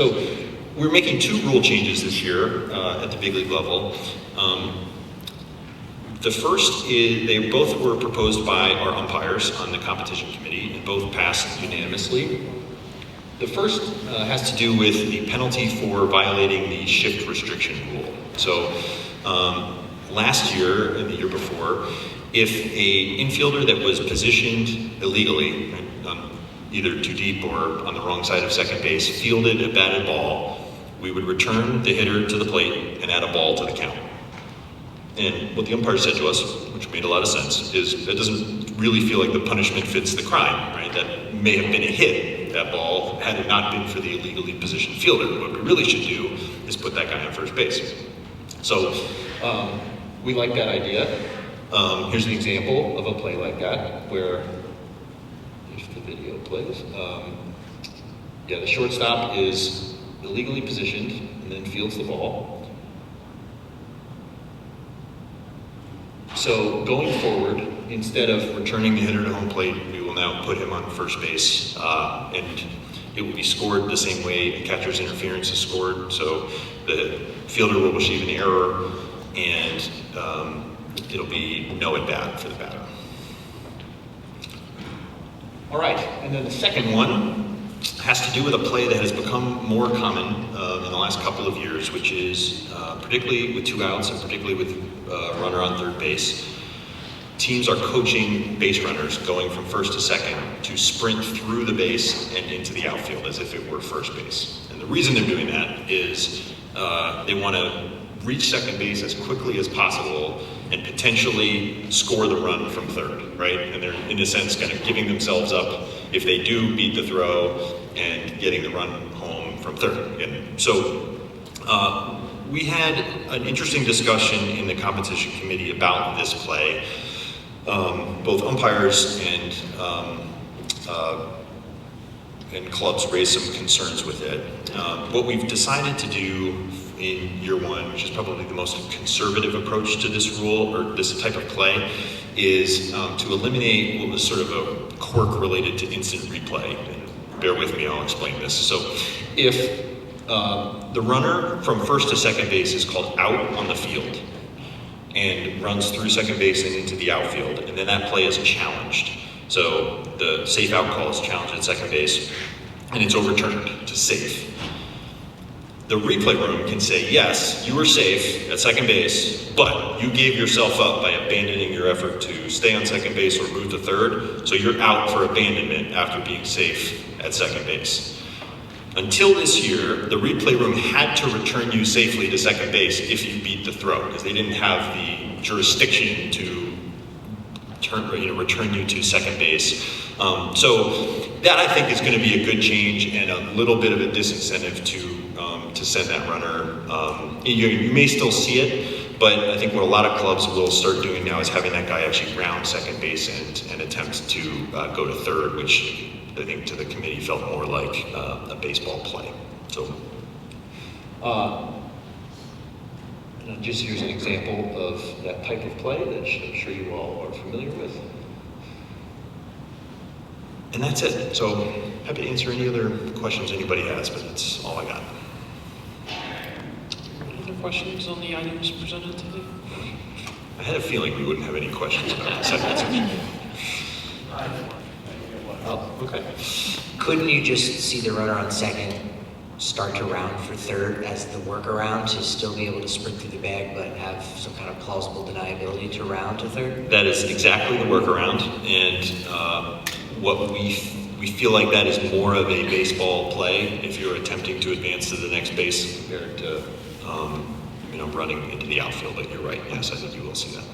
So we're making two rule changes this year at the big league level. The first is, they both were proposed by our umpires on the competition committee and both passed unanimously. The first has to do with the penalty for violating the shift restriction rule. So last year and the year before, if a infielder that was positioned illegally, either too deep or on the wrong side of second base, fielded a batted ball, we would return the hitter to the plate and add a ball to the count. And what the umpire said to us, which made a lot of sense, is it doesn't really feel like the punishment fits the crime, right? That may have been a hit, that ball, had it not been for the illegally positioned fielder. What we really should do is put that guy on first base. So we like that idea. Here's an example of a play like that, where, if the video plays, the shortstop is illegally positioned and then fields the ball. So going forward, instead of returning the hitter to home plate, we will now put him on first base, and it will be scored the same way a catcher's interference is scored. So the fielder will receive an error, and it'll be no at bat for the batter. All right, and then the second one has to do with a play that has become more common in the last couple of years, which is particularly with two outs and particularly with runner on third base. Teams are coaching base runners going from first to second to sprint through the base and into the outfield as if it were first base. And the reason they're doing that is they want to reach second base as quickly as possible and potentially score the run from third, right? And they're, in a sense, kind of giving themselves up if they do beat the throw and getting the run home from third. And so we had an interesting discussion in the competition committee about this play. Both umpires and clubs raised some concerns with it. What we've decided to do in year one, which is probably the most conservative approach to this rule or this type of play, is to eliminate what was sort of a quirk related to instant replay. And bear with me, I'll explain this. So if the runner from first to second base is called out on the field and runs through second base and into the outfield, and then that play is challenged. So the safe out call is challenged at second base, and it's overturned to safe. The replay room can say, yes, you were safe at second base, but you gave yourself up by abandoning your effort to stay on second base or move to third, so you're out for abandonment after being safe at second base. Until this year, the replay room had to return you safely to second base if you beat the throw, because they didn't have the jurisdiction to return you to second base. So that, I think, is going to be a good change and a little bit of a disincentive to send that runner. You may still see it, but I think what a lot of clubs will start doing now is having that guy actually round second base and attempt to go to third, which I think to the committee felt more like a baseball play. So, just here's an example of that type of play that I'm sure you all are familiar with. And that's it. So, happy to answer any other questions anybody has, but that's all I got. Any other questions on the items presented today? I had a feeling we wouldn't have any questions about the second section. Oh, okay. Couldn't you just see the runner on second start to round for third as the workaround to still be able to sprint through the bag but have some kind of plausible deniability to round to third? That is exactly the workaround, and what we feel like that is more of a baseball play if you're attempting to advance to the next base compared to running into the outfield. But you're right, yes, I think you will see that.